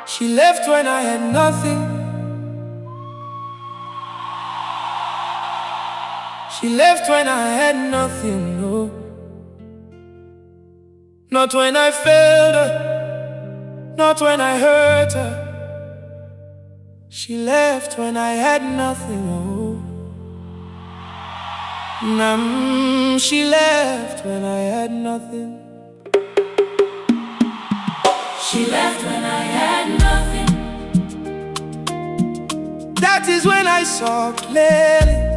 She left when I had nothing. She left when I had nothing, no. Not when I failed her, not when I hurt her. She left when I had nothing, oh. She left when I had nothing. She left when I had nothing. That is when I saw clearly.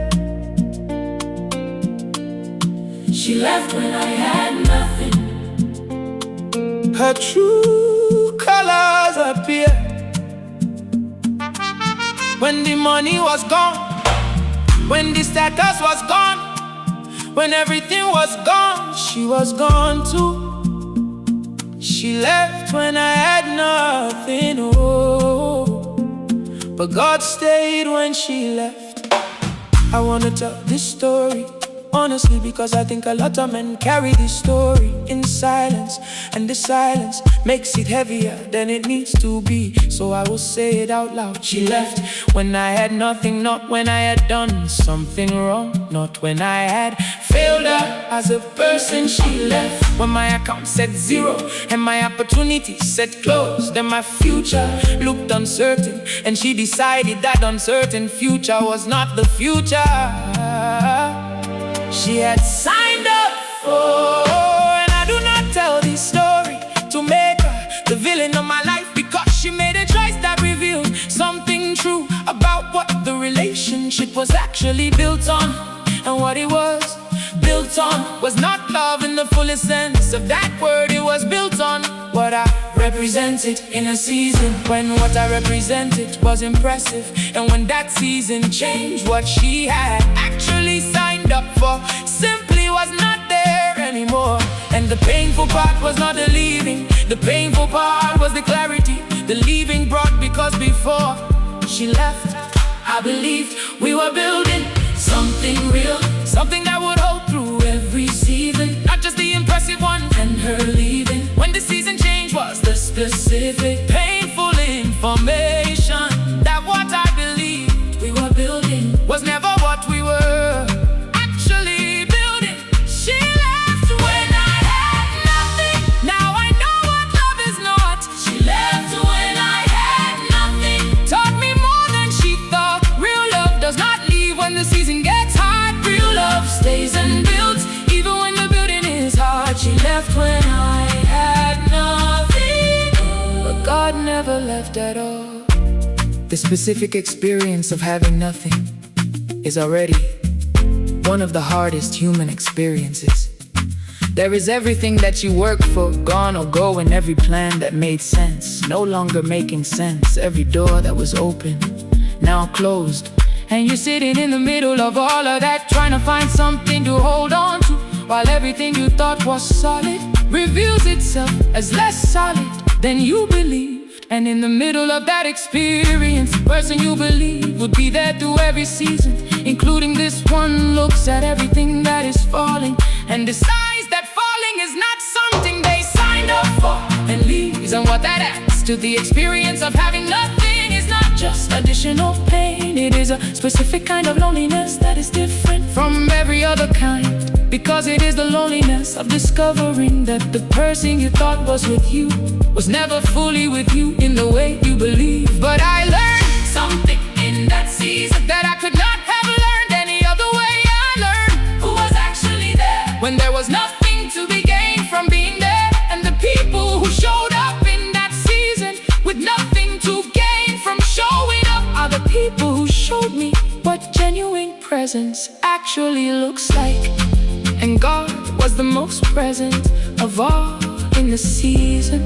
She left when I had nothing. Her true colors appeared when the money was gone, when the status was gone, when everything was gone. She was gone too. She left when I had nothing, oh, but God stayed when she left. I wanna tell this story honestly, because I think a lot of men carry this story in silence, and the silence makes it heavier than it needs to be. So I will say it out loud. She left when I had nothing, not when I had done something wrong, not when I had failed her as a person. She left when my account said zero and my opportunities said closed, and my future looked uncertain, and she decided that uncertain future was not the future she had signed up for. And I do not tell this story to make her the villain of my life, because she made a choice that revealed something true about what the relationship was actually built on. And what it was built on was not love in the fullest sense of that word. It was built on what I represented in a season when what I represented was impressive, and when that season changed, what she had actually signed up for simply was not there anymore. And the painful part was not the leaving, the painful part was the clarity the leaving brought, because before she left, I believed we were building something real, something that would hold through every season, not just the impressive one. And her leaving when the season change was the specific, painful information that what I believed we were building was never what we were actually building. She left when I had nothing. Now I know what love is not. She left when I had nothing. Taught me more than she thought. Real love does not leave when the season gets hard. Real love stays and builds even when the building is hard. She left when I had nothing, but God never left at all. The specific experience of having nothing is already one of the hardest human experiences. There is everything that you worked for, gone or go, and every plan that made sense no longer making sense. Every door that was open, now closed, and you're sitting in the middle of all of that, trying to find something to hold on to, while everything you thought was solid reveals itself as less solid than you believed. And in the middle of that experience, the person you believe would be there through every season, including this one, looks at everything that is falling and decides that falling is not something they signed up for, and leaves. And what that adds to the experience of having nothing is not just additional pain. It is a specific kind of loneliness that is different from every other kind, because it is the loneliness of discovering that the person you thought was with you was never fully with you in the way you believe. But I learned Something in that season that I could not have learned any other way. I learned who was actually there when there was nothing to be gained from being there, and the people who showed up in that season with nothing to gain from showing up are the people who showed me what genuine presence actually looks like. And God was the most present of all in the season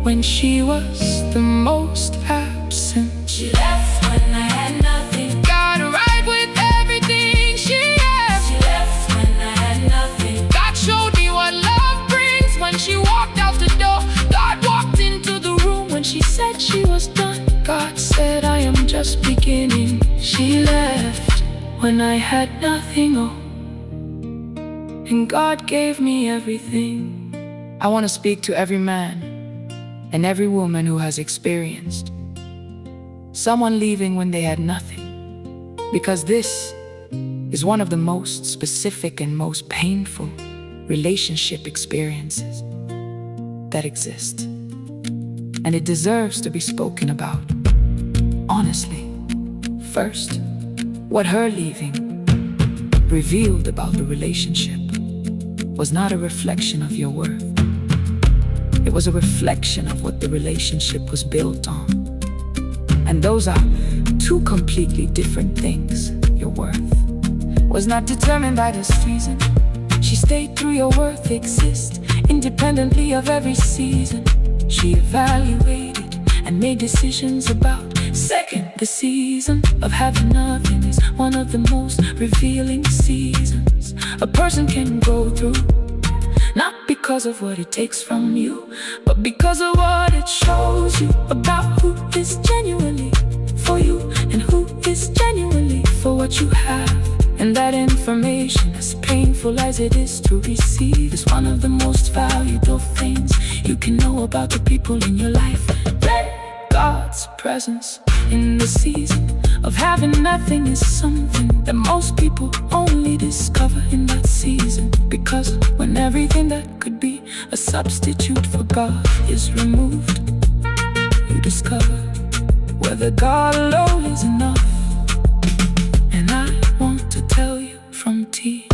when she was the most absent. She left when I had nothing. God arrived with everything she had. She left when I had nothing. God showed me what love brings when she walked out the door. God walked into the room when she said she was done. God said, I am just beginning. She left when I had nothing, oh, and God gave me everything. I want to speak to every man and every woman who has experienced someone leaving when they had nothing. Because this is one of the most specific and most painful relationship experiences that exist. And it deserves to be spoken about honestly. First, what her leaving revealed about the relationship was not a reflection of your worth. It was a reflection of what the relationship was built on. And those are two completely different things. Your worth was not determined by this season. She stayed through. Your worth exists independently of every season. She evaluated and made decisions about. Second, the season of having nothing is one of the most revealing seasons a person can go through. Not because of what it takes from you, but because of what it shows you about who is genuinely for you and who is genuinely for what you have. And that information, as painful as it is to receive, is one of the most valuable things you can know about the people in your life. God's presence in the season of having nothing is something that most people only discover in that season. Because when everything that could be a substitute for God is removed, you discover whether God alone is enough. And I want to tell you from tea.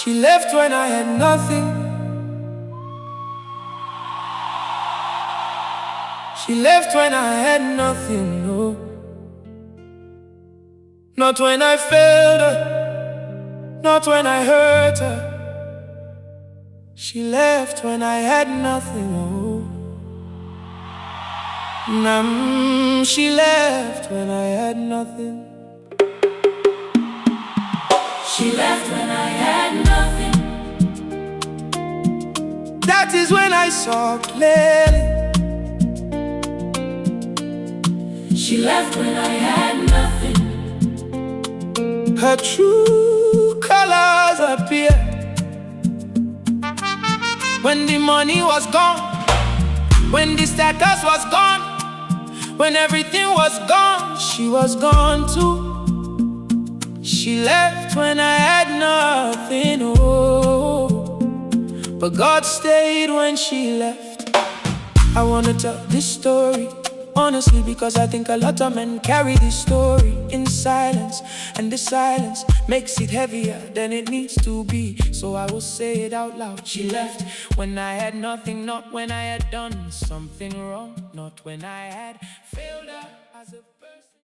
She left when I had nothing. She left when I had nothing, no. Not when I failed her, not when I hurt her. She left when I had nothing, oh. She left when I had nothing. She left when I had nothing. That is when I saw clearly. She left when I had nothing. Her true colors appeared when the money was gone, when the status was gone, when everything was gone. She was gone too. She left when I had nothing, oh, but God stayed when she left. I wanna tell this story honestly, because I think a lot of men carry this story in silence, and the silence makes it heavier than it needs to be. So I will say it out loud. She left when I had nothing, not when I had done something wrong, not when I had failed her as a